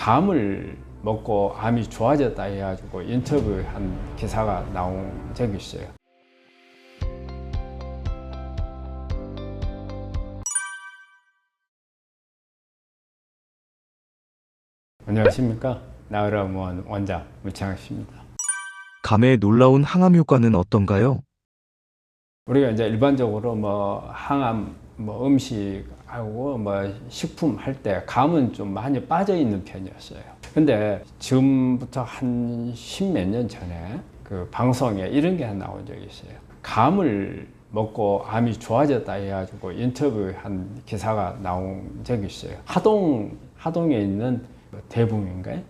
감을 먹고 암이 좋아졌다 해가지고 인터뷰한 기사가 나온 적이 있어요. 안녕하십니까. 나으라무원 원장 문창학 씨입니다. 감의 놀라운 항암 효과는 어떤가요? 우리가 이제 일반적으로 항암 음식하고 식품 할 때 감은 좀 많이 빠져 있는 편이었어요. 근데 지금부터 한 십몇 년 전에 그 방송에 이런 게 나온 적이 있어요. 감을 먹고 암이 좋아졌다 해가지고 인터뷰한 기사가 나온 적이 있어요. 하동에 있는 대붕인가요?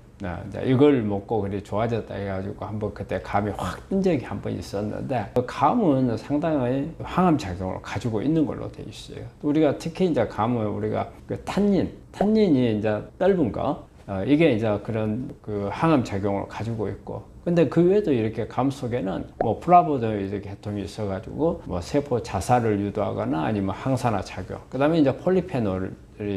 이걸 먹고 그래 좋아졌다 해가지고 한번 그때 감이 확 뜬 적이 한 번 있었는데, 그 감은 상당히 항암 작용을 가지고 있는 걸로 돼 있어요. 우리가 특히 이제 감은 우리가 그 탄닌이 이제 떫은 거, 이게 이제 그런 그 항암 작용을 가지고 있고, 근데 그 외에도 이렇게 감 속에는 플라보노이드 계통이 있어가지고 세포 자살을 유도하거나 아니면 항산화 작용, 그 다음에 이제 폴리페놀이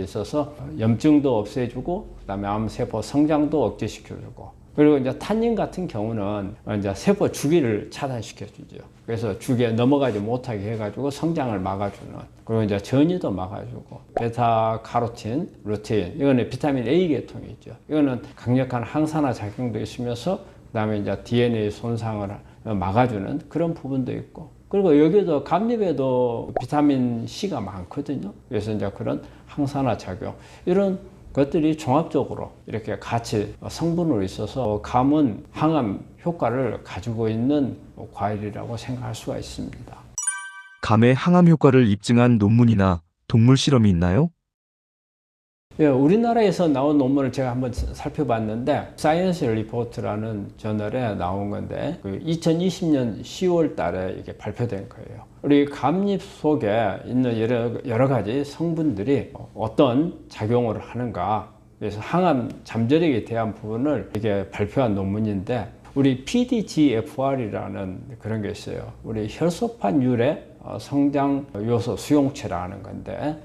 있어서 염증도 없애주고, 그 다음에 암세포 성장도 억제시켜주고, 그리고 이제 탄닌 같은 경우는 이제 세포 주기를 차단시켜주죠. 그래서 주기에 넘어가지 못하게 해가지고 성장을 막아주는, 그리고 이제 전이도 막아주고, 베타카로틴, 루테인, 이거는 비타민 A 계통이 있죠. 이거는 강력한 항산화 작용도 있으면서 그 다음에 이제 DNA 손상을 막아주는 그런 부분도 있고, 그리고 여기도 감잎에도 비타민 C가 많거든요. 그래서 이제 그런 항산화 작용, 이런 것들이 종합적으로 이렇게 같이 성분으로 있어서 감은 항암 효과를 가지고 있는 과일이라고 생각할 수가 있습니다. 감의 항암 효과를 입증한 논문이나 동물 실험이 있나요? 예, 우리나라에서 나온 논문을 제가 한번 살펴봤는데, 사이언스 리포트라는 저널에 나온 건데, 2020년 10월 달에 이게 발표된 거예요. 우리 감잎 속에 있는 여러 가지 성분들이 어떤 작용을 하는가, 그래서 항암 잠재력에 대한 부분을 이게 발표한 논문인데, 우리 PDGFR이라는 그런 게 있어요. 우리 혈소판 유래 성장 요소 수용체라는 건데,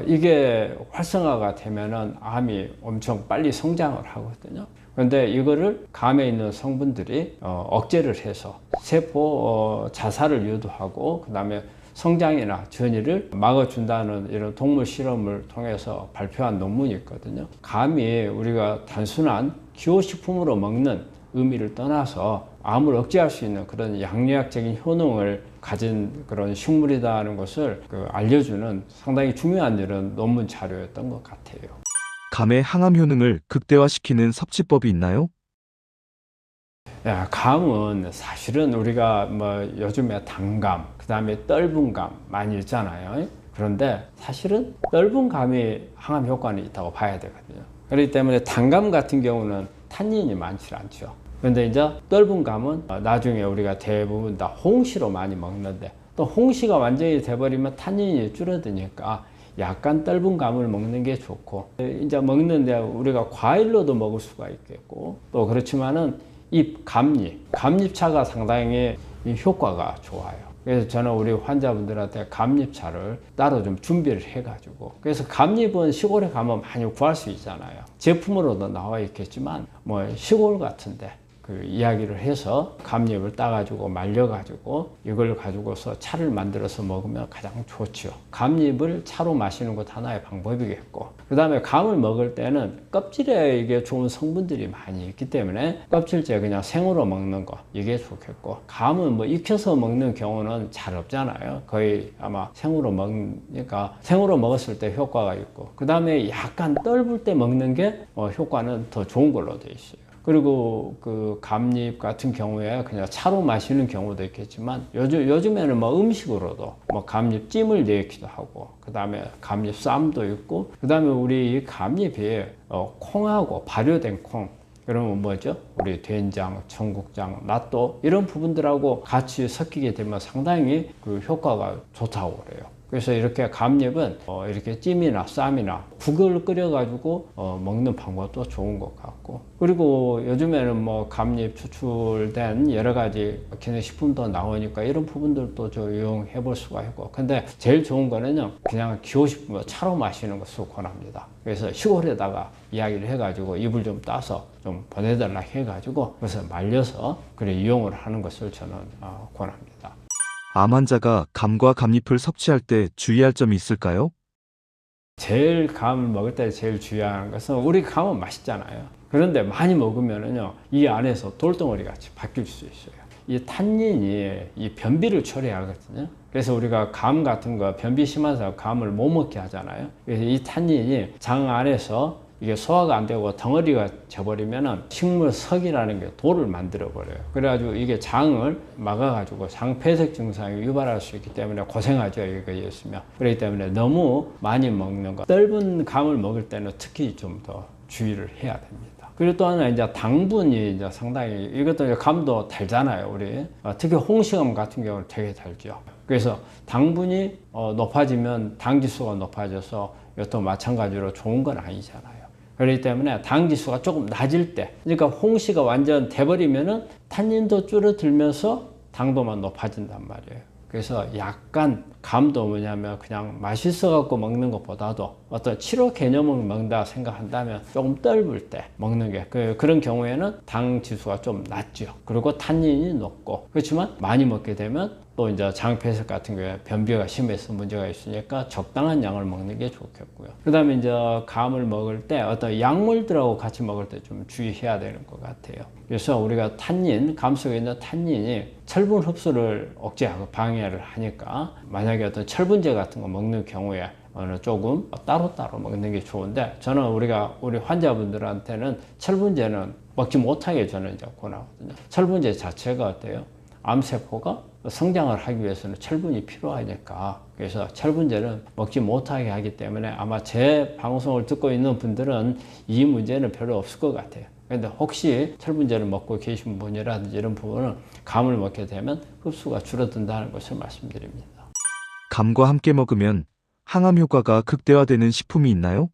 이게 활성화가 되면은 암이 엄청 빨리 성장을 하거든요. 그런데 이거를 감에 있는 성분들이 억제를 해서 세포 자살을 유도하고, 그 다음에 성장이나 전이를 막아준다는 이런 동물 실험을 통해서 발표한 논문이 있거든요. 감이 우리가 단순한 기호식품으로 먹는 의미를 떠나서 암을 억제할 수 있는 그런 양리학적인 효능을 가진 그런 식물이라는 것을 알려주는 상당히 중요한 이런 논문 자료였던 것 같아요. 감의 항암 효능을 극대화시키는 섭취법이 있나요? 감은 사실은 우리가 요즘에 단감, 그 다음에 떫은 감 많이 있잖아요. 그런데 사실은 떫은 감이 항암 효과는 있다고 봐야 되거든요. 그렇기 때문에 단감 같은 경우는 탄닌이 많지 않죠. 그런데 이제 떫은 감은 나중에 우리가 대부분 다 홍시로 많이 먹는데, 또 홍시가 완전히 돼버리면 탄닌이 줄어드니까 약간 떫은 감을 먹는 게 좋고, 이제 먹는데 우리가 과일로도 먹을 수가 있겠고, 또 그렇지만은 이 감잎차가 상당히 효과가 좋아요. 그래서 저는 우리 환자분들한테 감잎차를 따로 좀 준비를 해가지고, 그래서 감잎은 시골에 가면 많이 구할 수 있잖아요. 제품으로도 나와 있겠지만 시골 같은데 이야기를 해서 감잎을 따가지고 말려가지고 이걸 가지고서 차를 만들어서 먹으면 가장 좋죠. 감잎을 차로 마시는 것도 하나의 방법이겠고, 그 다음에 감을 먹을 때는 껍질에 이게 좋은 성분들이 많이 있기 때문에 껍질째 그냥 생으로 먹는 거, 이게 좋겠고, 감은 익혀서 먹는 경우는 잘 없잖아요. 거의 아마 생으로 먹으니까 생으로 먹었을 때 효과가 있고, 그 다음에 약간 떫을 때 먹는 게 효과는 더 좋은 걸로 되어 있어요. 그리고 그 감잎 같은 경우에 그냥 차로 마시는 경우도 있겠지만, 요즘에는 음식으로도 감잎찜을 내기도 하고, 그 다음에 감잎 쌈도 있고, 그 다음에 우리 이 감잎이 콩하고 발효된 콩, 그러면 뭐죠? 우리 된장, 청국장, 낫또 이런 부분들하고 같이 섞이게 되면 상당히 그 효과가 좋다고 그래요. 그래서 이렇게 감잎은 이렇게 찜이나 쌈이나 국을 끓여가지고 먹는 방법도 좋은 것 같고, 그리고 요즘에는 뭐 감잎 추출된 여러 가지 기능식품도 나오니까 이런 부분들도 좀 이용해 볼 수가 있고, 근데 제일 좋은 거는요, 그냥 기호식품 차로 마시는 것을 권합니다. 그래서 시골에다가 이야기를 해가지고 잎을 좀 따서 좀 보내달라 해가지고 그래서 말려서 그래 이용을 하는 것을 저는 권합니다. 암 환자가 감과 감잎을 섭취할 때 주의할 점이 있을까요? 제일 감을 먹을 때 제일 중요한 것은, 우리 감은 맛있잖아요. 그런데 많이 먹으면은요, 이 안에서 돌덩어리 같이 바뀔 수 있어요. 이 탄닌이 이 변비를 초래하거든요. 그래서 우리가 감 같은 거 변비 심해서 감을 못 먹게 하잖아요. 그래서 이 탄닌이 장 안에서 이게 소화가 안 되고 덩어리가 져버리면은 식물석이라는 게 돌을 만들어 버려요. 그래가지고 이게 장을 막아가지고 장폐색 증상이 유발할 수 있기 때문에 고생하죠, 이거 있으면. 그렇기 때문에 너무 많이 먹는 거, 떫은 감을 먹을 때는 특히 좀 더 주의를 해야 됩니다. 그리고 또 하나 이제 당분이 이제 상당히, 이것도 이제 감도 달잖아요, 우리. 특히 홍시감 같은 경우는 되게 달죠. 그래서 당분이 높아지면 당 지수가 높아져서 이것도 마찬가지로 좋은 건 아니잖아요. 그렇기 때문에 당 지수가 조금 낮을 때, 그러니까 홍시가 완전 돼버리면은 탄닌도 줄어들면서 당도만 높아진단 말이에요. 그래서 약간 감도 뭐냐면 그냥 맛있어 갖고 먹는 것보다도 어떤 치료 개념을 먹는다 생각한다면 조금 떫을 때 먹는 게, 그런 경우에는 당 지수가 좀 낮죠. 그리고 탄닌이 높고, 그렇지만 많이 먹게 되면 또 이제 장폐색 같은 경우에 변비가 심해서 문제가 있으니까 적당한 양을 먹는 게 좋겠고요. 그 다음에 이제 감을 먹을 때 어떤 약물들하고 같이 먹을 때 좀 주의해야 되는 것 같아요. 그래서 우리가 탄닌, 감 속에 있는 탄닌이 철분 흡수를 억제하고 방해를 하니까, 만약에 어떤 철분제 같은 거 먹는 경우에 조금 따로따로 먹는 게 좋은데, 저는 우리 환자분들한테는 철분제는 먹지 못하게 저는 이제 권하거든요. 철분제 자체가 어때요? 암세포가 성장을 하기 위해서는 철분이 필요하니까, 그래서 철분제는 먹지 못하게 하기 때문에 아마 제 방송을 듣고 있는 분들은 이 문제는 별로 없을 것 같아요. 그런데 혹시 철분제를 먹고 계신 분이라든지 이런 부분은 감을 먹게 되면 흡수가 줄어든다는 것을 말씀드립니다. 감과 함께 먹으면 항암 효과가 극대화되는 식품이 있나요?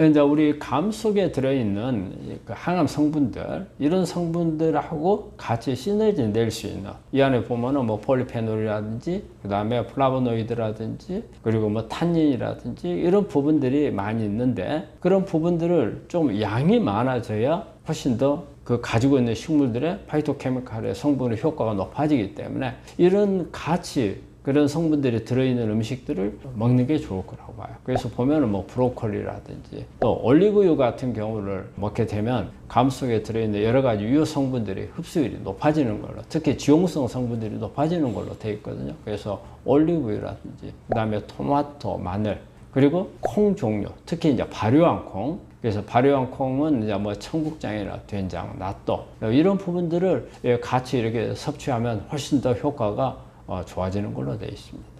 이제 우리 감 속에 들어있는 그 항암 성분들, 이런 성분들하고 같이 시너지 낼 수 있는, 이 안에 보면은 뭐 폴리페놀이라든지, 그 다음에 플라보노이드라든지, 그리고 뭐 탄닌이라든지 이런 부분들이 많이 있는데, 그런 부분들을 좀 양이 많아져야 훨씬 더 그 가지고 있는 식물들의 파이토케미칼의 성분의 효과가 높아지기 때문에, 이런 같이 그런 성분들이 들어있는 음식들을 먹는 게 좋을 거라고 봐요. 그래서 보면은 뭐 브로콜리라든지 또 올리브유 같은 경우를 먹게 되면 감 속에 들어있는 여러 가지 유효 성분들이 흡수율이 높아지는 걸로, 특히 지용성 성분들이 높아지는 걸로 되어 있거든요. 그래서 올리브유라든지, 그 다음에 토마토, 마늘, 그리고 콩 종류, 특히 이제 발효한 콩. 그래서 발효한 콩은 이제 뭐 청국장이나 된장, 낫또 이런 부분들을 같이 이렇게 섭취하면 훨씬 더 효과가 좋아지는 걸로 되어 있습니다.